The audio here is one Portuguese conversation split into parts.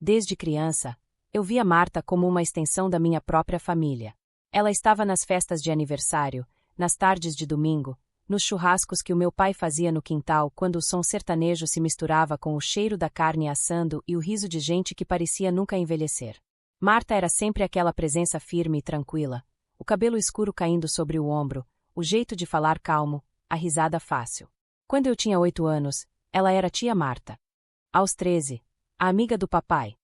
Desde criança, eu via Marta como uma extensão da minha própria família. Ela estava nas festas de aniversário, nas tardes de domingo, nos churrascos que o meu pai fazia no quintal quando o som sertanejo se misturava com o cheiro da carne assando e o riso de gente que parecia nunca envelhecer. Marta era sempre aquela presença firme e tranquila, o cabelo escuro caindo sobre o ombro, o jeito de falar calmo, a risada fácil. Quando eu tinha 8 anos, ela era tia Marta. Aos 13, a amiga do papai.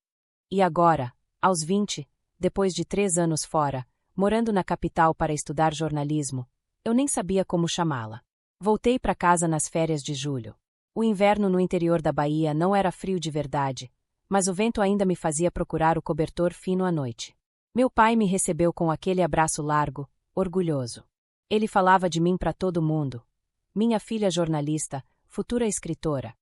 E agora, aos 20, depois de 3 anos fora, morando na capital para estudar jornalismo, eu nem sabia como chamá-la. Voltei para casa nas férias de julho. O inverno no interior da Bahia não era frio de verdade, mas o vento ainda me fazia procurar o cobertor fino à noite. Meu pai me recebeu com aquele abraço largo, orgulhoso. Ele falava de mim para todo mundo. Minha filha jornalista, futura escritora.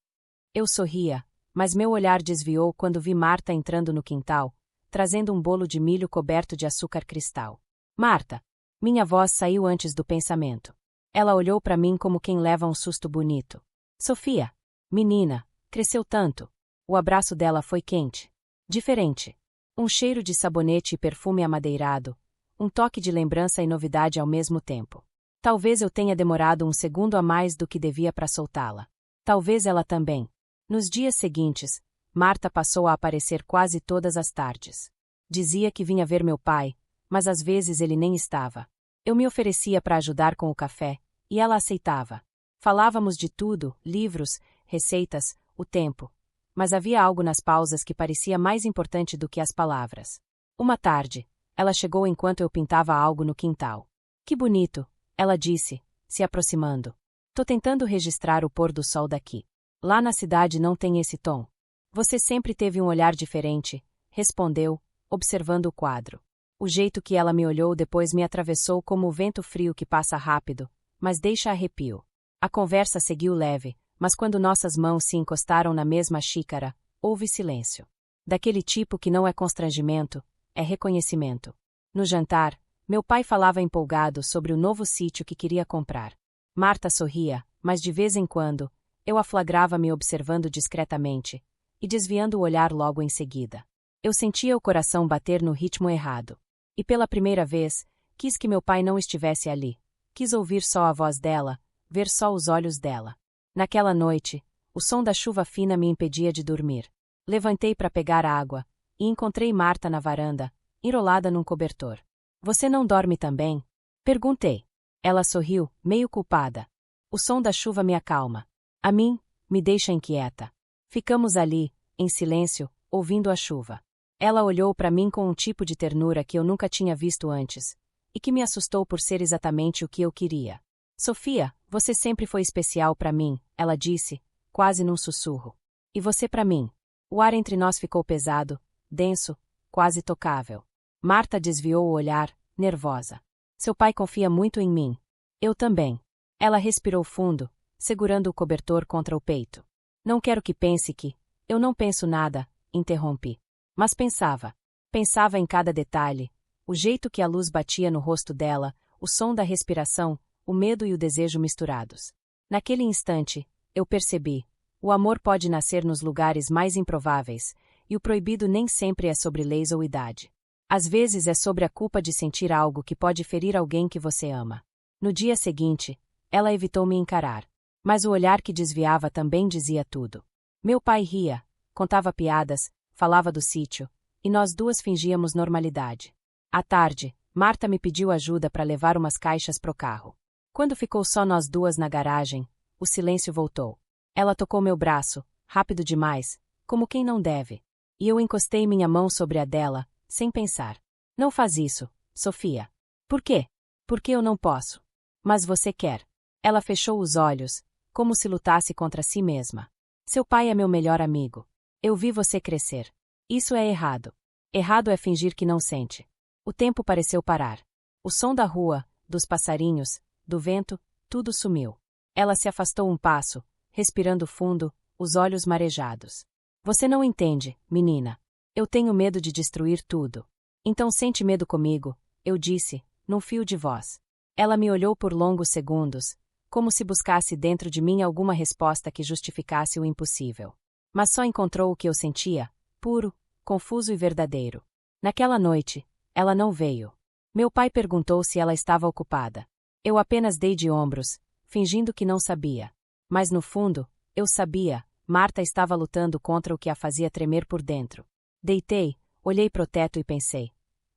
Eu sorria, mas meu olhar desviou quando vi Marta entrando no quintal, trazendo um bolo de milho coberto de açúcar cristal. Marta! Minha voz saiu antes do pensamento. Ela olhou para mim como quem leva um susto bonito. Sofia! Menina! Cresceu tanto! O abraço dela foi quente. Diferente. Um cheiro de sabonete e perfume amadeirado, um toque de lembrança e novidade ao mesmo tempo. Talvez eu tenha demorado um segundo a mais do que devia para soltá-la. Talvez ela também. Nos dias seguintes, Marta passou a aparecer quase todas as tardes. Dizia que vinha ver meu pai, mas às vezes ele nem estava. Eu me oferecia para ajudar com o café, e ela aceitava. Falávamos de tudo, livros, receitas, o tempo. Mas havia algo nas pausas que parecia mais importante do que as palavras. Uma tarde, ela chegou enquanto eu pintava algo no quintal. Que bonito, ela disse, se aproximando. Tô tentando registrar o pôr do sol daqui. Lá na cidade não tem esse tom. Você sempre teve um olhar diferente, respondeu, observando o quadro. O jeito que ela me olhou depois me atravessou como o vento frio que passa rápido, mas deixa arrepio. A conversa seguiu leve, mas quando nossas mãos se encostaram na mesma xícara, houve silêncio. Daquele tipo que não é constrangimento, é reconhecimento. No jantar, meu pai falava empolgado sobre o novo sítio que queria comprar. Marta sorria, mas de vez em quando, eu a flagrava me observando discretamente, e desviando o olhar logo em seguida. Eu sentia o coração bater no ritmo errado. E pela primeira vez, quis que meu pai não estivesse ali. Quis ouvir só a voz dela, ver só os olhos dela. Naquela noite, o som da chuva fina me impedia de dormir. Levantei para pegar água, e encontrei Marta na varanda, enrolada num cobertor. Você não dorme também? Perguntei. Ela sorriu, meio culpada. O som da chuva me acalma. A mim, me deixa inquieta. Ficamos ali, em silêncio, ouvindo a chuva. Ela olhou para mim com um tipo de ternura que eu nunca tinha visto antes, e que me assustou por ser exatamente o que eu queria. Sofia, você sempre foi especial para mim, ela disse, quase num sussurro. E você para mim. O ar entre nós ficou pesado, denso, quase tocável. Marta desviou o olhar, nervosa. Seu pai confia muito em mim. Eu também. Ela respirou fundo, segurando o cobertor contra o peito. Não quero que pense que... Eu não penso nada, interrompi. Mas pensava. Pensava em cada detalhe, o jeito que a luz batia no rosto dela, o som da respiração, o medo e o desejo misturados. Naquele instante, eu percebi. O amor pode nascer nos lugares mais improváveis, e o proibido nem sempre é sobre leis ou idade. Às vezes é sobre a culpa de sentir algo que pode ferir alguém que você ama. No dia seguinte, ela evitou me encarar. Mas o olhar que desviava também dizia tudo. Meu pai ria, contava piadas, falava do sítio, e nós duas fingíamos normalidade. À tarde, Marta me pediu ajuda para levar umas caixas pro carro. Quando ficou só nós duas na garagem, o silêncio voltou. Ela tocou meu braço, rápido demais, como quem não deve. E eu encostei minha mão sobre a dela, sem pensar. Não faz isso, Sofia. Por quê? Porque eu não posso. Mas você quer. Ela fechou os olhos, como se lutasse contra si mesma. Seu pai é meu melhor amigo. Eu vi você crescer. Isso é errado. Errado é fingir que não sente. O tempo pareceu parar. O som da rua, dos passarinhos, do vento, tudo sumiu. Ela se afastou um passo, respirando fundo, os olhos marejados. Você não entende, menina. Eu tenho medo de destruir tudo. Então sente medo comigo, eu disse, num fio de voz. Ela me olhou por longos segundos, como se buscasse dentro de mim alguma resposta que justificasse o impossível. Mas só encontrou o que eu sentia, puro, confuso e verdadeiro. Naquela noite, ela não veio. Meu pai perguntou se ela estava ocupada. Eu apenas dei de ombros, fingindo que não sabia. Mas no fundo, eu sabia, Marta estava lutando contra o que a fazia tremer por dentro. Deitei, olhei pro teto e pensei: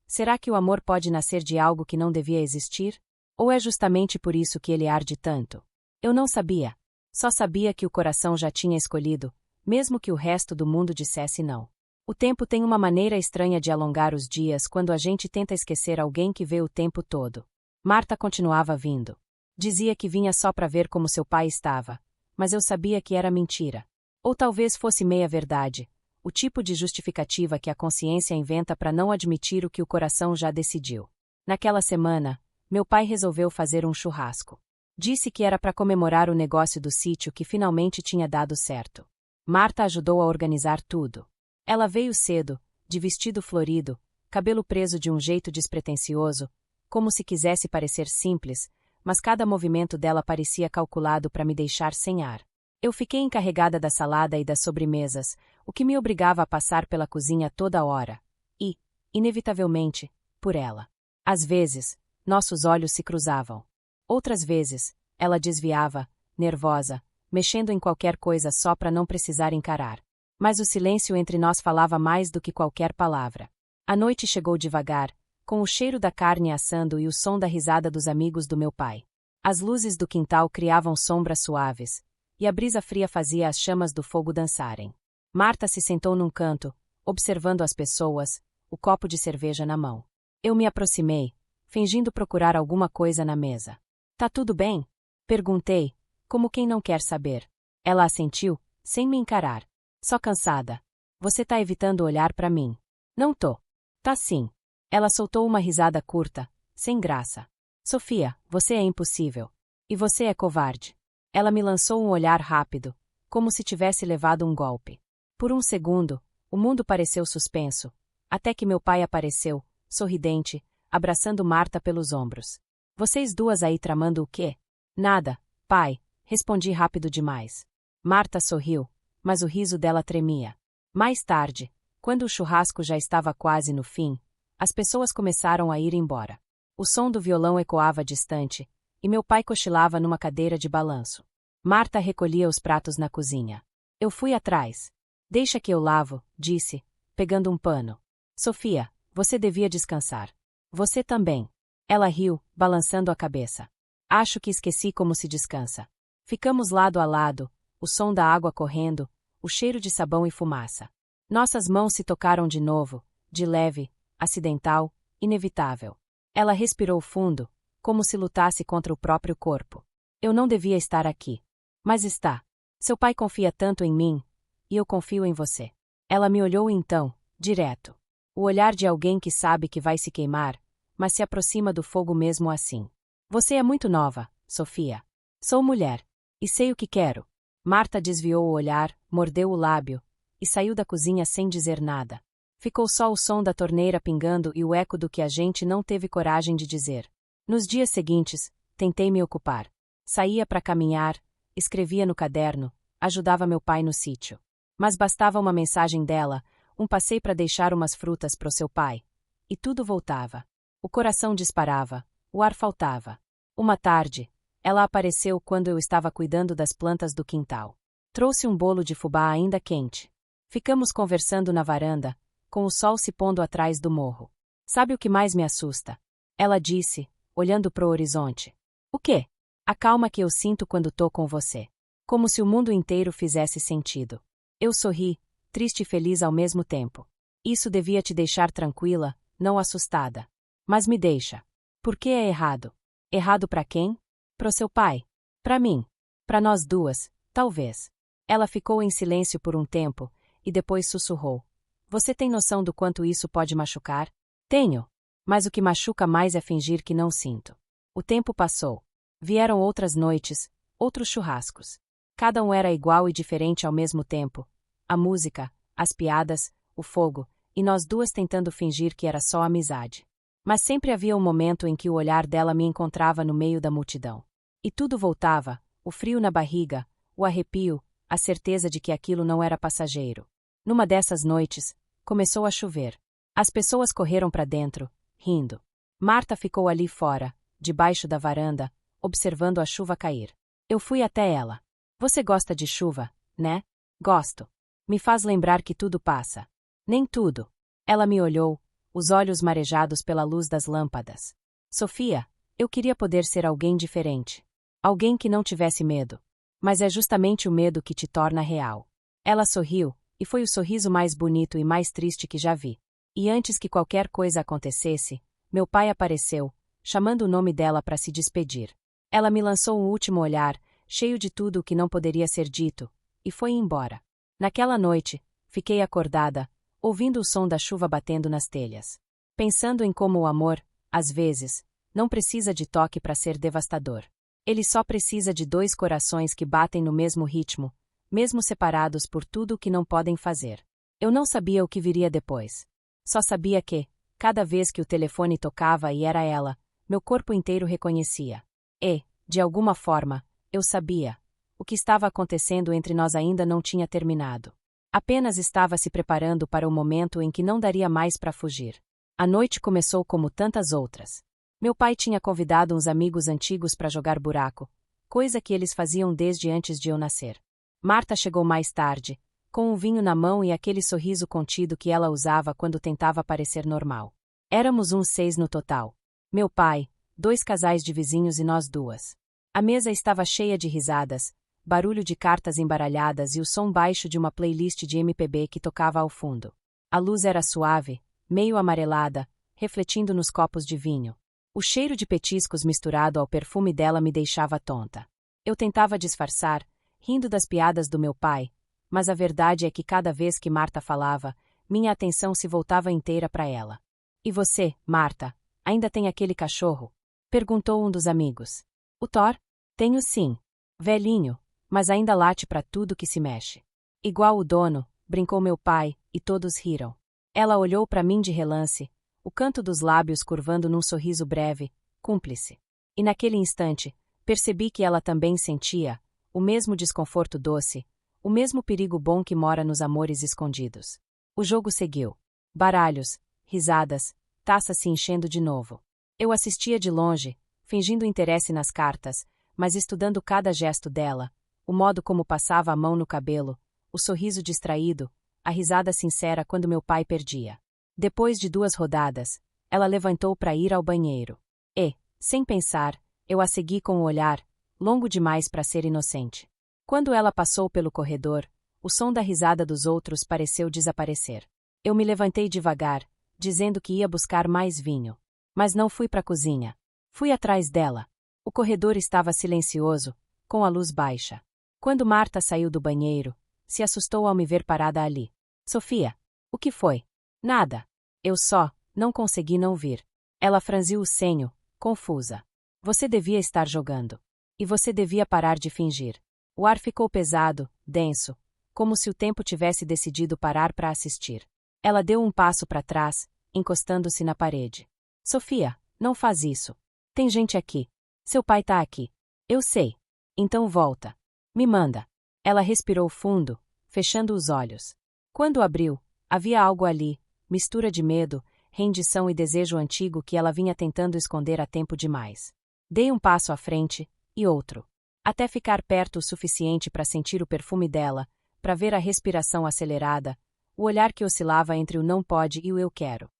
será que o amor pode nascer de algo que não devia existir? Ou é justamente por isso que ele arde tanto? Eu não sabia. Só sabia que o coração já tinha escolhido, mesmo que o resto do mundo dissesse não. O tempo tem uma maneira estranha de alongar os dias quando a gente tenta esquecer alguém que vê o tempo todo. Marta continuava vindo. Dizia que vinha só para ver como seu pai estava, mas eu sabia que era mentira. Ou talvez fosse meia verdade, o tipo de justificativa que a consciência inventa para não admitir o que o coração já decidiu. Naquela semana, meu pai resolveu fazer um churrasco. Disse que era para comemorar o negócio do sítio que finalmente tinha dado certo. Marta ajudou a organizar tudo. Ela veio cedo, de vestido florido, cabelo preso de um jeito despretensioso, como se quisesse parecer simples, mas cada movimento dela parecia calculado para me deixar sem ar. Eu fiquei encarregada da salada e das sobremesas, o que me obrigava a passar pela cozinha toda hora. E, inevitavelmente, por ela. Às vezes, nossos olhos se cruzavam. Outras vezes, ela desviava, nervosa, mexendo em qualquer coisa só para não precisar encarar. Mas o silêncio entre nós falava mais do que qualquer palavra. A noite chegou devagar, com o cheiro da carne assando e o som da risada dos amigos do meu pai. As luzes do quintal criavam sombras suaves, e a brisa fria fazia as chamas do fogo dançarem. Marta se sentou num canto, observando as pessoas, o copo de cerveja na mão. Eu me aproximei, fingindo procurar alguma coisa na mesa. Tá tudo bem? Perguntei, como quem não quer saber. Ela assentiu, sem me encarar. Só cansada. Você tá evitando olhar pra mim. Não tô. Tá sim. Ela soltou uma risada curta, sem graça. Sofia, você é impossível. E você é covarde. Ela me lançou um olhar rápido, como se tivesse levado um golpe. Por um segundo, o mundo pareceu suspenso, até que meu pai apareceu, sorridente, abraçando Marta pelos ombros. Vocês duas aí tramando o quê? Nada, pai, respondi rápido demais. Marta sorriu, mas o riso dela tremia. Mais tarde, quando o churrasco já estava quase no fim, as pessoas começaram a ir embora. O som do violão ecoava distante, e meu pai cochilava numa cadeira de balanço. Marta recolhia os pratos na cozinha. Eu fui atrás. Deixa que eu lavo, disse, pegando um pano. Sofia, você devia descansar. Você também. Ela riu, balançando a cabeça. Acho que esqueci como se descansa. Ficamos lado a lado, o som da água correndo, o cheiro de sabão e fumaça. Nossas mãos se tocaram de novo, de leve, acidental, inevitável. Ela respirou fundo, como se lutasse contra o próprio corpo. Eu não devia estar aqui. Mas está. Seu pai confia tanto em mim, e eu confio em você. Ela me olhou então, direto. O olhar de alguém que sabe que vai se queimar, mas se aproxima do fogo mesmo assim. Você é muito nova, Sofia. Sou mulher. E sei o que quero. Marta desviou o olhar, mordeu o lábio, e saiu da cozinha sem dizer nada. Ficou só o som da torneira pingando e o eco do que a gente não teve coragem de dizer. Nos dias seguintes, tentei me ocupar. Saía para caminhar, escrevia no caderno, ajudava meu pai no sítio. Mas bastava uma mensagem dela, um passeio para deixar umas frutas pro seu pai. E tudo voltava. O coração disparava, o ar faltava. Uma tarde, ela apareceu quando eu estava cuidando das plantas do quintal. Trouxe um bolo de fubá ainda quente. Ficamos conversando na varanda, com o sol se pondo atrás do morro. Sabe o que mais me assusta? Ela disse, olhando pro horizonte. O quê? A calma que eu sinto quando tô com você. Como se o mundo inteiro fizesse sentido. Eu sorri, triste e feliz ao mesmo tempo. Isso devia te deixar tranquila, não assustada. Mas me deixa. Por que é errado? Errado pra quem? Pro seu pai. Pra mim. Pra nós duas, talvez. Ela ficou em silêncio por um tempo, e depois sussurrou. Você tem noção do quanto isso pode machucar? Tenho. Mas o que machuca mais é fingir que não sinto. O tempo passou. Vieram outras noites, outros churrascos. Cada um era igual e diferente ao mesmo tempo. A música, as piadas, o fogo, e nós duas tentando fingir que era só amizade. Mas sempre havia um momento em que o olhar dela me encontrava no meio da multidão. E tudo voltava, o frio na barriga, o arrepio, a certeza de que aquilo não era passageiro. Numa dessas noites, começou a chover. As pessoas correram para dentro, rindo. Marta ficou ali fora, debaixo da varanda, observando a chuva cair. Eu fui até ela. Você gosta de chuva, né? Gosto. Me faz lembrar que tudo passa. Nem tudo. Ela me olhou, os olhos marejados pela luz das lâmpadas. Sofia, eu queria poder ser alguém diferente. Alguém que não tivesse medo. Mas é justamente o medo que te torna real. Ela sorriu, e foi o sorriso mais bonito e mais triste que já vi. E antes que qualquer coisa acontecesse, meu pai apareceu, chamando o nome dela para se despedir. Ela me lançou um último olhar, cheio de tudo o que não poderia ser dito, e foi embora. Naquela noite, fiquei acordada, ouvindo o som da chuva batendo nas telhas. Pensando em como o amor, às vezes, não precisa de toque para ser devastador. Ele só precisa de dois corações que batem no mesmo ritmo, mesmo separados por tudo o que não podem fazer. Eu não sabia o que viria depois. Só sabia que, cada vez que o telefone tocava e era ela, meu corpo inteiro reconhecia. E, de alguma forma, eu sabia. O que estava acontecendo entre nós ainda não tinha terminado. Apenas estava se preparando para o momento em que não daria mais para fugir. A noite começou como tantas outras. Meu pai tinha convidado uns amigos antigos para jogar buraco, coisa que eles faziam desde antes de eu nascer. Marta chegou mais tarde, com um vinho na mão e aquele sorriso contido que ela usava quando tentava parecer normal. Éramos uns 6 no total. Meu pai, 2 casais de vizinhos e nós duas. A mesa estava cheia de risadas, barulho de cartas embaralhadas e o som baixo de uma playlist de MPB que tocava ao fundo. A luz era suave, meio amarelada, refletindo nos copos de vinho. O cheiro de petiscos misturado ao perfume dela me deixava tonta. Eu tentava disfarçar, rindo das piadas do meu pai, mas a verdade é que cada vez que Marta falava, minha atenção se voltava inteira para ela. E você, Marta, ainda tem aquele cachorro? Perguntou um dos amigos. O Thor? Tenho sim. Velhinho, mas ainda late para tudo que se mexe. Igual o dono, brincou meu pai, e todos riram. Ela olhou para mim de relance, o canto dos lábios curvando num sorriso breve, cúmplice. E naquele instante, percebi que ela também sentia o mesmo desconforto doce, o mesmo perigo bom que mora nos amores escondidos. O jogo seguiu. Baralhos, risadas, taças se enchendo de novo. Eu assistia de longe, fingindo interesse nas cartas, mas estudando cada gesto dela, o modo como passava a mão no cabelo, o sorriso distraído, a risada sincera quando meu pai perdia. Depois de 2 rodadas, ela levantou para ir ao banheiro. E, sem pensar, eu a segui com o olhar, longo demais para ser inocente. Quando ela passou pelo corredor, o som da risada dos outros pareceu desaparecer. Eu me levantei devagar, dizendo que ia buscar mais vinho. Mas não fui para a cozinha. Fui atrás dela. O corredor estava silencioso, com a luz baixa. Quando Marta saiu do banheiro, se assustou ao me ver parada ali. Sofia, o que foi? Nada. Eu só, não consegui não vir. Ela franziu o senho, confusa. Você devia estar jogando. E você devia parar de fingir. O ar ficou pesado, denso, como se o tempo tivesse decidido parar para assistir. Ela deu um passo para trás, encostando-se na parede. Sofia, não faz isso. Tem gente aqui. Seu pai tá aqui. Eu sei. Então volta. Me manda. Ela respirou fundo, fechando os olhos. Quando abriu, havia algo ali, mistura de medo, rendição e desejo antigo que ela vinha tentando esconder há tempo demais. Dei um passo à frente, e outro. Até ficar perto o suficiente para sentir o perfume dela, para ver a respiração acelerada, o olhar que oscilava entre o não pode e o eu quero.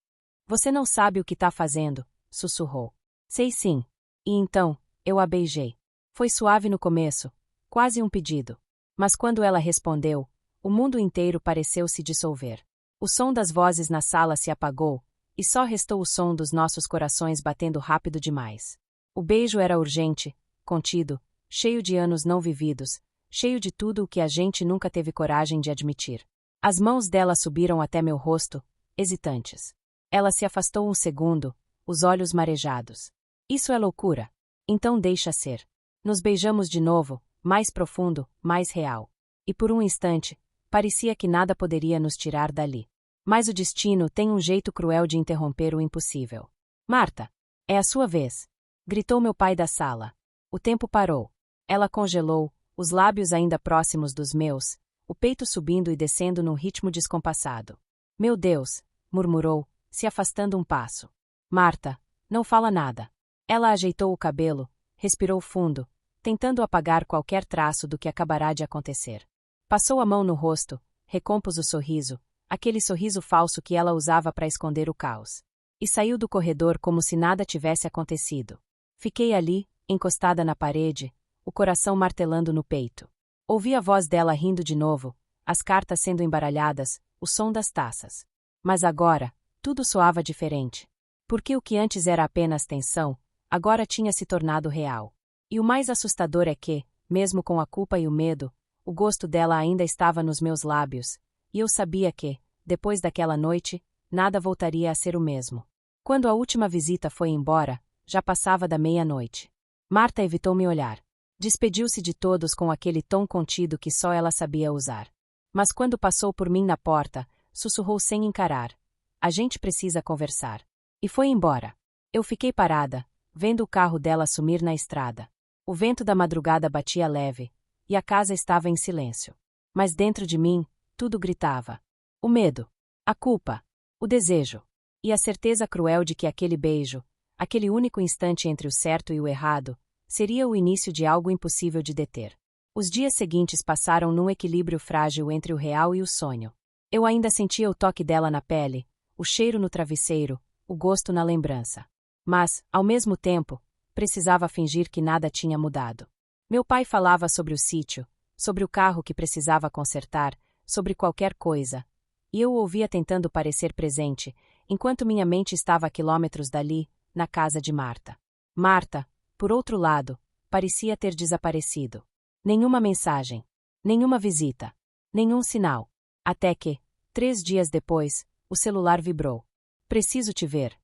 Você não sabe o que tá fazendo, sussurrou. Sei sim. E então, eu a beijei. Foi suave no começo, quase um pedido. Mas quando ela respondeu, o mundo inteiro pareceu se dissolver. O som das vozes na sala se apagou, e só restou o som dos nossos corações batendo rápido demais. O beijo era urgente, contido, cheio de anos não vividos, cheio de tudo o que a gente nunca teve coragem de admitir. As mãos dela subiram até meu rosto, hesitantes. Ela se afastou um segundo, os olhos marejados. Isso é loucura. Então deixa ser. Nos beijamos de novo, mais profundo, mais real. E por um instante, parecia que nada poderia nos tirar dali. Mas o destino tem um jeito cruel de interromper o impossível. Marta, é a sua vez. Gritou meu pai da sala. O tempo parou. Ela congelou, os lábios ainda próximos dos meus, o peito subindo e descendo num ritmo descompassado. Meu Deus, murmurou, se afastando um passo. Marta, não fala nada. Ela ajeitou o cabelo, respirou fundo, tentando apagar qualquer traço do que acabará de acontecer. Passou a mão no rosto, recompôs o sorriso, aquele sorriso falso que ela usava para esconder o caos. E saiu do corredor como se nada tivesse acontecido. Fiquei ali, encostada na parede, o coração martelando no peito. Ouvi a voz dela rindo de novo, as cartas sendo embaralhadas, o som das taças. Mas agora, tudo soava diferente. Porque o que antes era apenas tensão, agora tinha se tornado real. E o mais assustador é que, mesmo com a culpa e o medo, o gosto dela ainda estava nos meus lábios, e eu sabia que, depois daquela noite, nada voltaria a ser o mesmo. Quando a última visita foi embora, já passava da meia-noite. Marta evitou me olhar. Despediu-se de todos com aquele tom contido que só ela sabia usar. Mas quando passou por mim na porta, sussurrou sem encarar. A gente precisa conversar. E foi embora. Eu fiquei parada, vendo o carro dela sumir na estrada. O vento da madrugada batia leve, e a casa estava em silêncio. Mas dentro de mim, tudo gritava. O medo, a culpa, o desejo, e a certeza cruel de que aquele beijo, aquele único instante entre o certo e o errado, seria o início de algo impossível de deter. Os dias seguintes passaram num equilíbrio frágil entre o real e o sonho. Eu ainda sentia o toque dela na pele, o cheiro no travesseiro, o gosto na lembrança. Mas, ao mesmo tempo, precisava fingir que nada tinha mudado. Meu pai falava sobre o sítio, sobre o carro que precisava consertar, sobre qualquer coisa, e eu o ouvia tentando parecer presente, enquanto minha mente estava a quilômetros dali, na casa de Marta. Marta, por outro lado, parecia ter desaparecido. Nenhuma mensagem, nenhuma visita, nenhum sinal. Até que, 3 dias depois, o celular vibrou. Preciso te ver.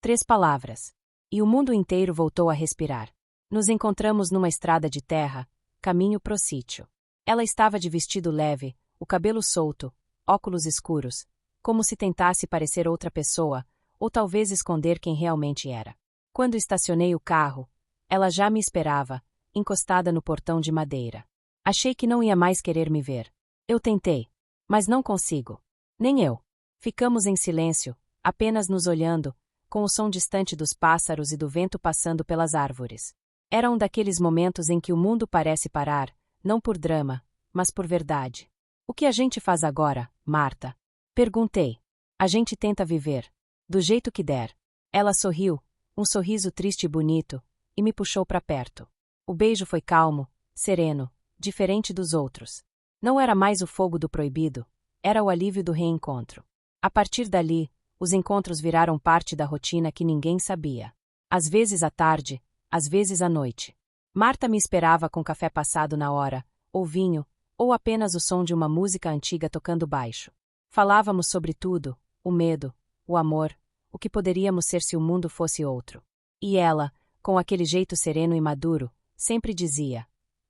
3 palavras. E o mundo inteiro voltou a respirar. Nos encontramos numa estrada de terra, caminho pro sítio. Ela estava de vestido leve, o cabelo solto, óculos escuros, como se tentasse parecer outra pessoa, ou talvez esconder quem realmente era. Quando estacionei o carro, ela já me esperava, encostada no portão de madeira. Achei que não ia mais querer me ver. Eu tentei, mas não consigo. Nem eu. Ficamos em silêncio, apenas nos olhando, com o som distante dos pássaros e do vento passando pelas árvores. Era um daqueles momentos em que o mundo parece parar, não por drama, mas por verdade. O que a gente faz agora, Marta? Perguntei. A gente tenta viver. Do jeito que der. Ela sorriu, um sorriso triste e bonito, e me puxou para perto. O beijo foi calmo, sereno, diferente dos outros. Não era mais o fogo do proibido, era o alívio do reencontro. A partir dali, os encontros viraram parte da rotina que ninguém sabia. Às vezes à tarde, às vezes à noite. Marta me esperava com café passado na hora, ou vinho, ou apenas o som de uma música antiga tocando baixo. Falávamos sobre tudo, o medo, o amor, o que poderíamos ser se o mundo fosse outro. E ela, com aquele jeito sereno e maduro, sempre dizia: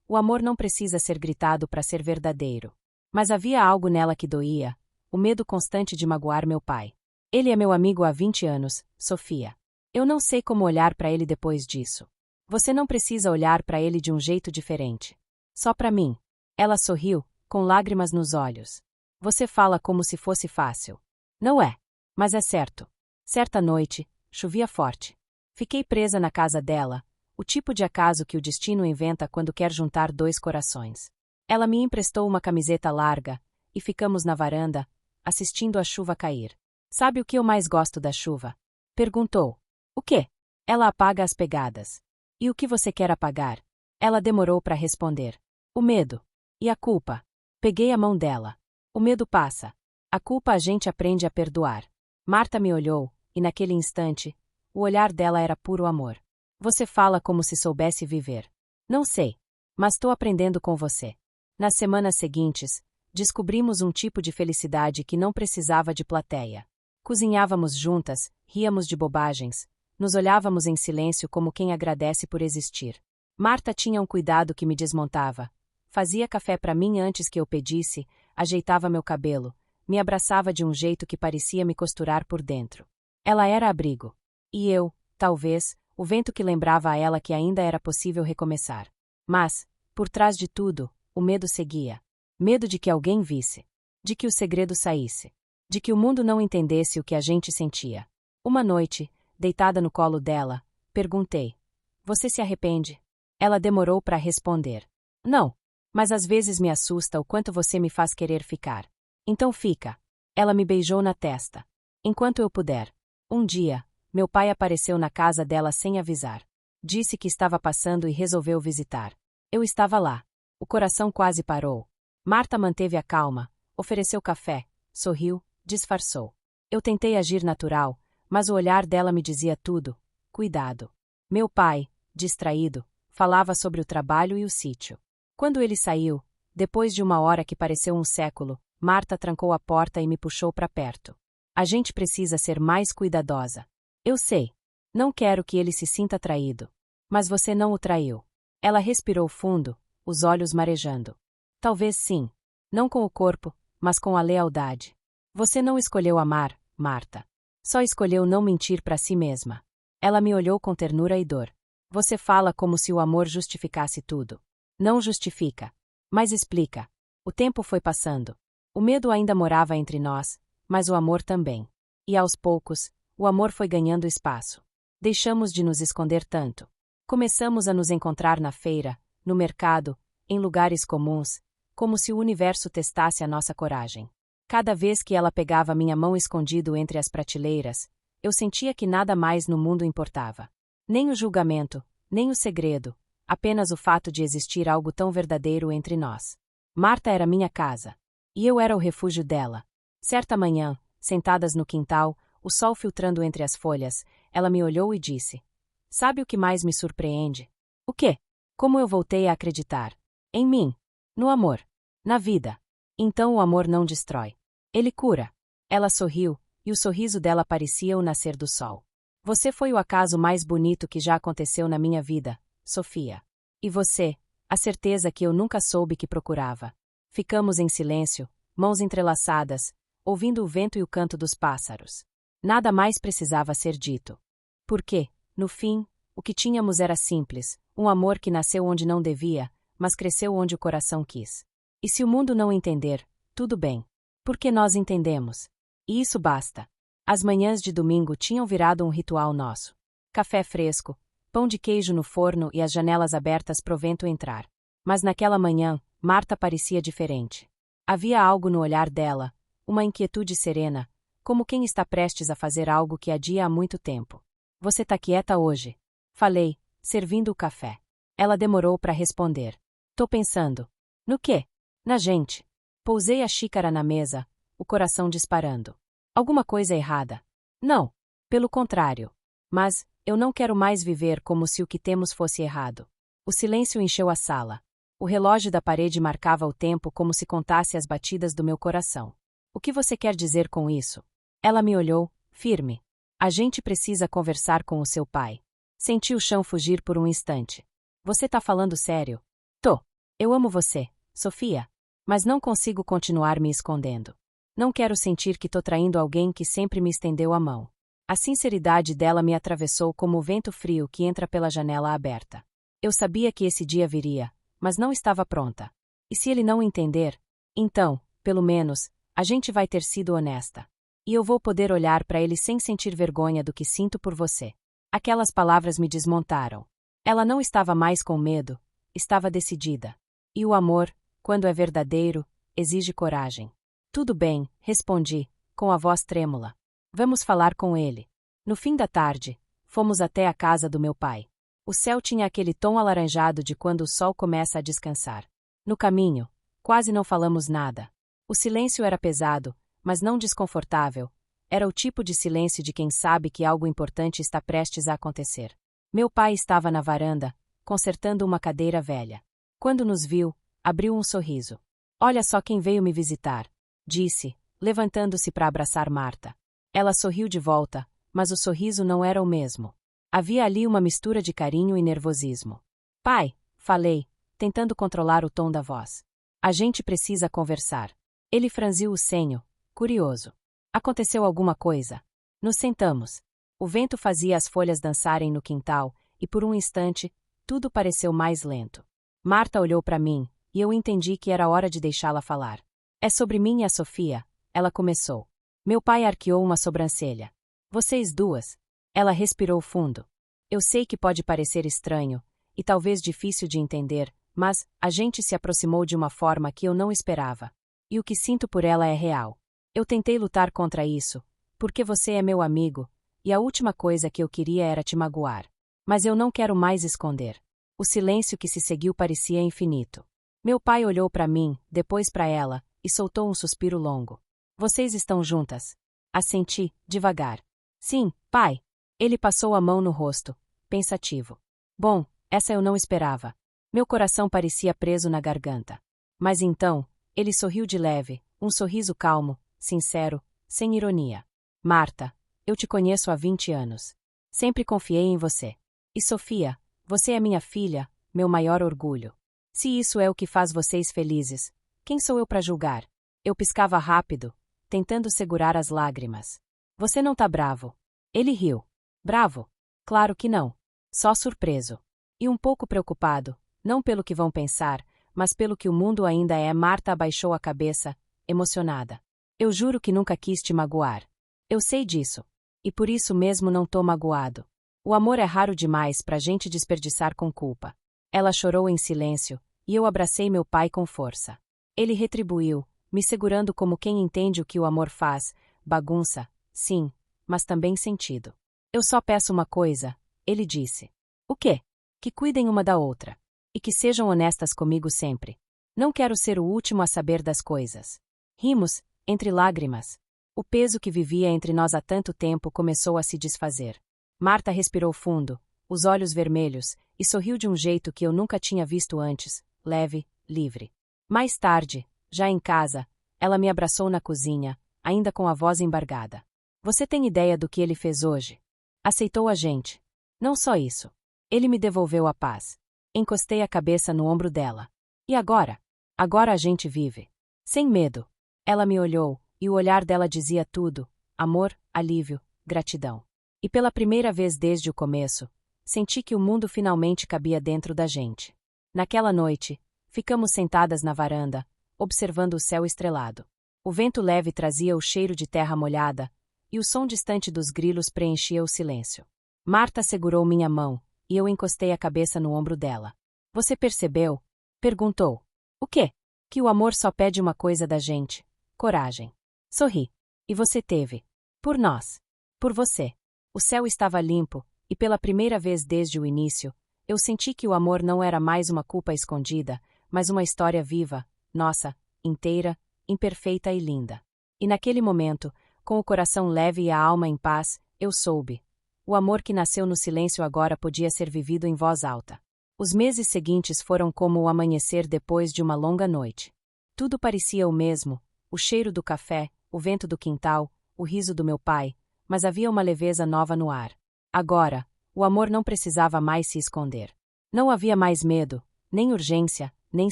o amor não precisa ser gritado para ser verdadeiro. Mas havia algo nela que doía, o medo constante de magoar meu pai. Ele é meu amigo há 20 anos, Sofia. Eu não sei como olhar para ele depois disso. Você não precisa olhar para ele de um jeito diferente. Só para mim. Ela sorriu, com lágrimas nos olhos. Você fala como se fosse fácil. Não é. Mas é certo. Certa noite, chovia forte. Fiquei presa na casa dela, o tipo de acaso que o destino inventa quando quer juntar 2 corações. Ela me emprestou uma camiseta larga, e ficamos na varanda, assistindo a chuva cair. Sabe o que eu mais gosto da chuva? Perguntou. O quê? Ela apaga as pegadas. E o que você quer apagar? Ela demorou para responder. O medo. E a culpa? Peguei a mão dela. O medo passa. A culpa a gente aprende a perdoar. Marta me olhou, e naquele instante, o olhar dela era puro amor. Você fala como se soubesse viver. Não sei, mas estou aprendendo com você. Nas semanas seguintes, descobrimos um tipo de felicidade que não precisava de plateia. Cozinhávamos juntas, ríamos de bobagens, nos olhávamos em silêncio como quem agradece por existir. Marta tinha um cuidado que me desmontava. Fazia café para mim antes que eu pedisse, ajeitava meu cabelo, me abraçava de um jeito que parecia me costurar por dentro. Ela era abrigo. E eu, talvez, o vento que lembrava a ela que ainda era possível recomeçar. Mas, por trás de tudo, o medo seguia. Medo de que alguém visse. De que o segredo saísse. De que o mundo não entendesse o que a gente sentia. Uma noite, deitada no colo dela, perguntei: Você se arrepende? Ela demorou para responder: Não. Mas às vezes me assusta o quanto você me faz querer ficar. Então fica. Ela me beijou na testa. Enquanto eu puder. Um dia, meu pai apareceu na casa dela sem avisar. Disse que estava passando e resolveu visitar. Eu estava lá. O coração quase parou. Marta manteve a calma, ofereceu café, sorriu, disfarçou. Eu tentei agir natural, mas o olhar dela me dizia tudo. Cuidado. Meu pai, distraído, falava sobre o trabalho e o sítio. Quando ele saiu, depois de 1 hora que pareceu um século, Marta trancou a porta e me puxou para perto. A gente precisa ser mais cuidadosa. Eu sei. Não quero que ele se sinta traído. Mas você não o traiu. Ela respirou fundo, os olhos marejando. Talvez sim. Não com o corpo, mas com a lealdade. Você não escolheu amar, Marta. Só escolheu não mentir para si mesma. Ela me olhou com ternura e dor. Você fala como se o amor justificasse tudo. Não justifica. Mas explica. O tempo foi passando. O medo ainda morava entre nós, mas o amor também. E aos poucos, o amor foi ganhando espaço. Deixamos de nos esconder tanto. Começamos a nos encontrar na feira, no mercado, em lugares comuns, como se o universo testasse a nossa coragem. Cada vez que ela pegava minha mão escondido entre as prateleiras, eu sentia que nada mais no mundo importava. Nem o julgamento, nem o segredo, apenas o fato de existir algo tão verdadeiro entre nós. Marta era minha casa. E eu era o refúgio dela. Certa manhã, sentadas no quintal, o sol filtrando entre as folhas, ela me olhou e disse: Sabe o que mais me surpreende? O quê? Como eu voltei a acreditar. Em mim. No amor. Na vida. Então o amor não destrói. Ele cura. Ela sorriu, e o sorriso dela parecia o nascer do sol. Você foi o acaso mais bonito que já aconteceu na minha vida, Sofia. E você, a certeza que eu nunca soube que procurava. Ficamos em silêncio, mãos entrelaçadas, ouvindo o vento e o canto dos pássaros. Nada mais precisava ser dito. Porque, no fim, o que tínhamos era simples, um amor que nasceu onde não devia, mas cresceu onde o coração quis. E se o mundo não entender, tudo bem. Porque nós entendemos. E isso basta. As manhãs de domingo tinham virado um ritual nosso. Café fresco, pão de queijo no forno e as janelas abertas pro vento entrar. Mas naquela manhã, Marta parecia diferente. Havia algo no olhar dela, uma inquietude serena, como quem está prestes a fazer algo que adia há muito tempo. Você tá quieta hoje? Falei, servindo o café. Ela demorou para responder. Tô pensando. No quê? Na gente. Pousei a xícara na mesa, o coração disparando. Alguma coisa errada? Não. Pelo contrário. Mas, eu não quero mais viver como se o que temos fosse errado. O silêncio encheu a sala. O relógio da parede marcava o tempo como se contasse as batidas do meu coração. O que você quer dizer com isso? Ela me olhou, firme. A gente precisa conversar com o seu pai. Senti o chão fugir por um instante. Você tá falando sério? Tô. Eu amo você, Sofia. Mas não consigo continuar me escondendo. Não quero sentir que tô traindo alguém que sempre me estendeu a mão. A sinceridade dela me atravessou como o vento frio que entra pela janela aberta. Eu sabia que esse dia viria, mas não estava pronta. E se ele não entender? Então, pelo menos, a gente vai ter sido honesta. E eu vou poder olhar para ele sem sentir vergonha do que sinto por você. Aquelas palavras me desmontaram. Ela não estava mais com medo, estava decidida. E o amor, quando é verdadeiro, exige coragem. Tudo bem, respondi, com a voz trêmula. Vamos falar com ele. No fim da tarde, fomos até a casa do meu pai. O céu tinha aquele tom alaranjado de quando o sol começa a descansar. No caminho, quase não falamos nada. O silêncio era pesado, mas não desconfortável. Era o tipo de silêncio de quem sabe que algo importante está prestes a acontecer. Meu pai estava na varanda, consertando uma cadeira velha. Quando nos viu, abriu um sorriso. Olha só quem veio me visitar, disse, levantando-se para abraçar Marta. Ela sorriu de volta, mas o sorriso não era o mesmo. Havia ali uma mistura de carinho e nervosismo. Pai, falei, tentando controlar o tom da voz. A gente precisa conversar. Ele franziu o senho, curioso. Aconteceu alguma coisa? Nos sentamos. O vento fazia as folhas dançarem no quintal, e por um instante, tudo pareceu mais lento. Marta olhou para mim, e eu entendi que era hora de deixá-la falar. É sobre mim e a Sofia, ela começou. Meu pai arqueou uma sobrancelha. Vocês duas. Ela respirou fundo. Eu sei que pode parecer estranho, e talvez difícil de entender, mas a gente se aproximou de uma forma que eu não esperava. E o que sinto por ela é real. Eu tentei lutar contra isso, porque você é meu amigo, e a última coisa que eu queria era te magoar. Mas eu não quero mais esconder. O silêncio que se seguiu parecia infinito. Meu pai olhou para mim, depois para ela, e soltou um suspiro longo. Vocês estão juntas? Assenti, devagar. Sim, pai. Ele passou a mão no rosto, pensativo. Bom, essa eu não esperava. Meu coração parecia preso na garganta. Mas então, ele sorriu de leve, um sorriso calmo, sincero, sem ironia. Marta, eu te conheço há 20 anos. Sempre confiei em você. E Sofia, você é minha filha, meu maior orgulho. Se isso é o que faz vocês felizes, quem sou eu para julgar? Eu piscava rápido, tentando segurar as lágrimas. Você não tá bravo? Ele riu. Bravo? Claro que não. Só surpreso. E um pouco preocupado, não pelo que vão pensar, mas pelo que o mundo ainda é. Marta abaixou a cabeça, emocionada. Eu juro que nunca quis te magoar. Eu sei disso. E por isso mesmo não tô magoado. O amor é raro demais pra gente desperdiçar com culpa. Ela chorou em silêncio, e eu abracei meu pai com força. Ele retribuiu, me segurando como quem entende o que o amor faz, bagunça, sim, mas também sentido. Eu só peço uma coisa, ele disse. O quê? Que cuidem uma da outra. E que sejam honestas comigo sempre. Não quero ser o último a saber das coisas. Rimos, entre lágrimas. O peso que vivia entre nós há tanto tempo começou a se desfazer. Marta respirou fundo, os olhos vermelhos, e sorriu de um jeito que eu nunca tinha visto antes, leve, livre. Mais tarde, já em casa, ela me abraçou na cozinha, ainda com a voz embargada. Você tem ideia do que ele fez hoje? Aceitou a gente. Não só isso. Ele me devolveu a paz. Encostei a cabeça no ombro dela. E agora? Agora a gente vive. Sem medo. Ela me olhou, e o olhar dela dizia tudo: amor, alívio, gratidão. E pela primeira vez desde o começo, senti que o mundo finalmente cabia dentro da gente. Naquela noite, ficamos sentadas na varanda, observando o céu estrelado. O vento leve trazia o cheiro de terra molhada, e o som distante dos grilos preenchia o silêncio. Marta segurou minha mão, e eu encostei a cabeça no ombro dela. Você percebeu? Perguntou. O quê? Que o amor só pede uma coisa da gente: coragem. Sorri. E você teve. Por nós. Por você. O céu estava limpo, e pela primeira vez desde o início, eu senti que o amor não era mais uma culpa escondida, mas uma história viva, nossa, inteira, imperfeita e linda. E naquele momento, com o coração leve e a alma em paz, eu soube. O amor que nasceu no silêncio agora podia ser vivido em voz alta. Os meses seguintes foram como o amanhecer depois de uma longa noite. Tudo parecia o mesmo: o cheiro do café, o vento do quintal, o riso do meu pai, mas havia uma leveza nova no ar. Agora, o amor não precisava mais se esconder. Não havia mais medo, nem urgência, nem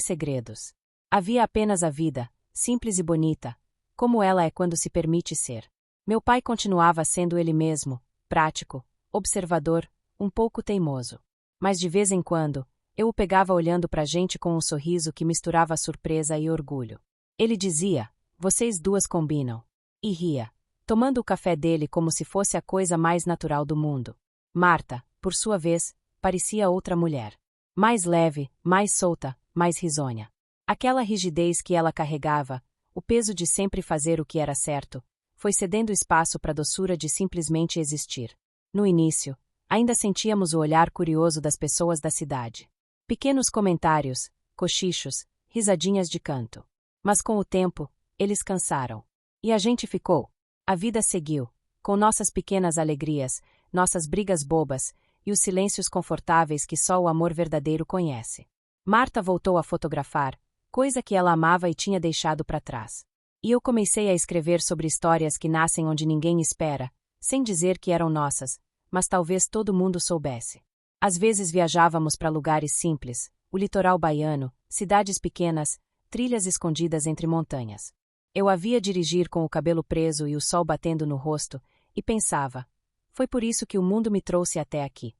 segredos. Havia apenas a vida, simples e bonita, como ela é quando se permite ser. Meu pai continuava sendo ele mesmo, prático, observador, um pouco teimoso. Mas de vez em quando, eu o pegava olhando pra gente com um sorriso que misturava surpresa e orgulho. Ele dizia: vocês duas combinam. E ria, tomando o café dele como se fosse a coisa mais natural do mundo. Marta, por sua vez, parecia outra mulher. Mais leve, mais solta, mais risonha. Aquela rigidez que ela carregava, o peso de sempre fazer o que era certo, foi cedendo espaço para a doçura de simplesmente existir. No início, ainda sentíamos o olhar curioso das pessoas da cidade. Pequenos comentários, cochichos, risadinhas de canto. Mas com o tempo, eles cansaram. E a gente ficou. A vida seguiu, com nossas pequenas alegrias, nossas brigas bobas e os silêncios confortáveis que só o amor verdadeiro conhece. Marta voltou a fotografar, coisa que ela amava e tinha deixado para trás. E eu comecei a escrever sobre histórias que nascem onde ninguém espera, sem dizer que eram nossas, mas talvez todo mundo soubesse. Às vezes viajávamos para lugares simples, o litoral baiano, cidades pequenas, trilhas escondidas entre montanhas. Eu a via dirigir com o cabelo preso e o sol batendo no rosto, e pensava: foi por isso que o mundo me trouxe até aqui.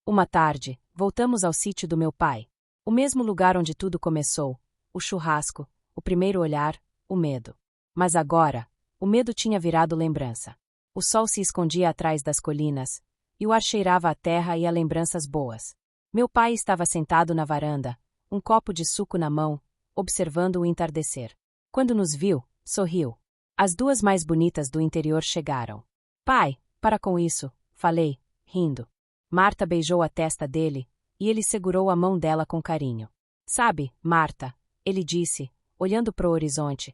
Uma tarde, voltamos ao sítio do meu pai. O mesmo lugar onde tudo começou, o churrasco, o primeiro olhar, o medo. Mas agora, O medo tinha virado lembrança. O sol se escondia atrás das colinas, e o ar cheirava a terra e a lembranças boas. Meu pai estava sentado na varanda, um copo de suco na mão, observando o entardecer. Quando nos viu, sorriu. As duas mais bonitas do interior chegaram. Pai, para com isso, falei, rindo. Marta beijou a testa dele, e ele segurou a mão dela com carinho. Sabe, Marta, ele disse, olhando pro horizonte.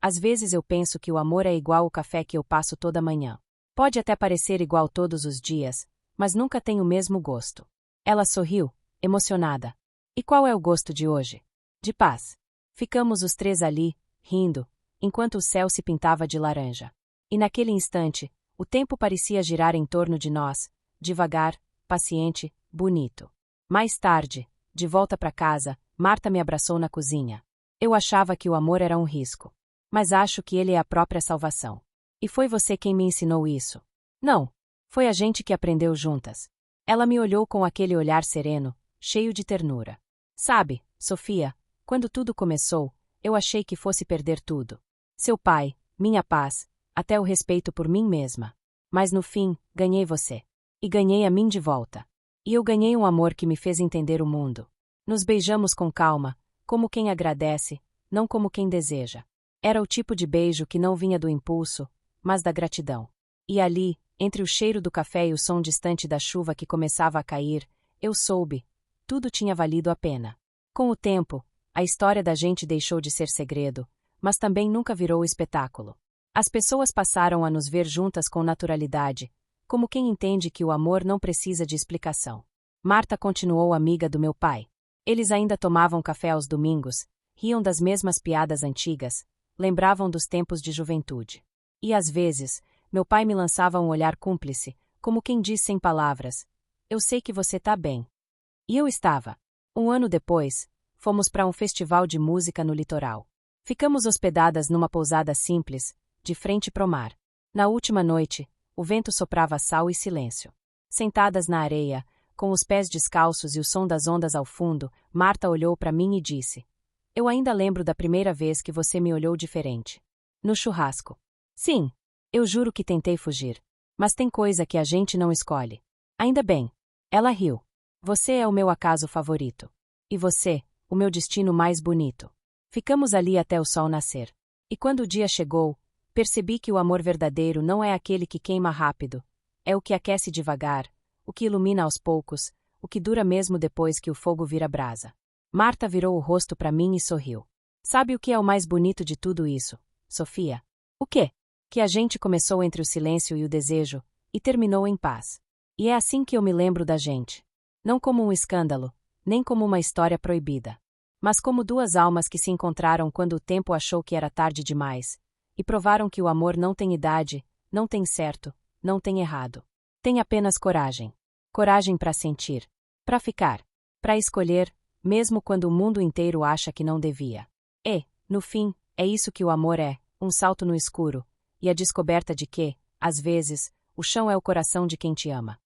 Às vezes eu penso que o amor é igual o café que eu passo toda manhã. Pode até parecer igual todos os dias, mas nunca tem o mesmo gosto. Ela sorriu, emocionada. E qual é o gosto de hoje? De paz. Ficamos os três ali, rindo, enquanto o céu se pintava de laranja. E naquele instante, o tempo parecia girar em torno de nós, devagar, paciente, bonito. Mais tarde, de volta para casa, Marta me abraçou na cozinha. Eu achava que o amor era um risco. Mas acho que ele é a própria salvação. E foi você quem me ensinou isso. Não, foi a gente que aprendeu juntas. Ela me olhou com aquele olhar sereno, cheio de ternura. Sabe, Sofia, quando tudo começou, eu achei que fosse perder tudo. Seu pai, minha paz, até o respeito por mim mesma. Mas no fim, ganhei você. E ganhei a mim de volta. E eu ganhei um amor que me fez entender o mundo. Nos beijamos com calma, como quem agradece, não como quem deseja. Era o tipo de beijo que não vinha do impulso, mas da gratidão. E ali, entre o cheiro do café e o som distante da chuva que começava a cair, eu soube. Tudo tinha valido a pena. Com o tempo, a história da gente deixou de ser segredo, mas também nunca virou espetáculo. As pessoas passaram a nos ver juntas com naturalidade, como quem entende que o amor não precisa de explicação. Marta continuou amiga do meu pai. Eles ainda tomavam café aos domingos, riam das mesmas piadas antigas, lembravam dos tempos de juventude. E às vezes, meu pai me lançava um olhar cúmplice, como quem diz sem palavras: eu sei que você tá bem. E eu estava. Um ano depois, fomos para um festival de música no litoral. Ficamos hospedadas numa pousada simples, de frente pro mar. Na última noite, o vento soprava sal e silêncio. Sentadas na areia, com os pés descalços e o som das ondas ao fundo, Marta olhou para mim e disse: eu ainda lembro da primeira vez que você me olhou diferente. No churrasco. Sim, eu juro que tentei fugir. Mas tem coisa que a gente não escolhe. Ainda bem. Ela riu. Você é o meu acaso favorito. E você, o meu destino mais bonito. Ficamos ali até o sol nascer. E quando o dia chegou, percebi que o amor verdadeiro não é aquele que queima rápido. É o que aquece devagar, o que ilumina aos poucos, o que dura mesmo depois que o fogo vira brasa. Marta virou o rosto para mim e sorriu. Sabe o que é o mais bonito de tudo isso, Sofia? O quê? Que a gente começou entre o silêncio e o desejo, e terminou em paz. E é assim que eu me lembro da gente. Não como um escândalo, nem como uma história proibida. Mas como duas almas que se encontraram quando o tempo achou que era tarde demais, e provaram que o amor não tem idade, não tem certo, não tem errado. Tem apenas coragem. Coragem para sentir, para ficar, para escolher, mesmo quando o mundo inteiro acha que não devia. E, no fim, é isso que o amor é, um salto no escuro, e a descoberta de que, às vezes, o chão é o coração de quem te ama.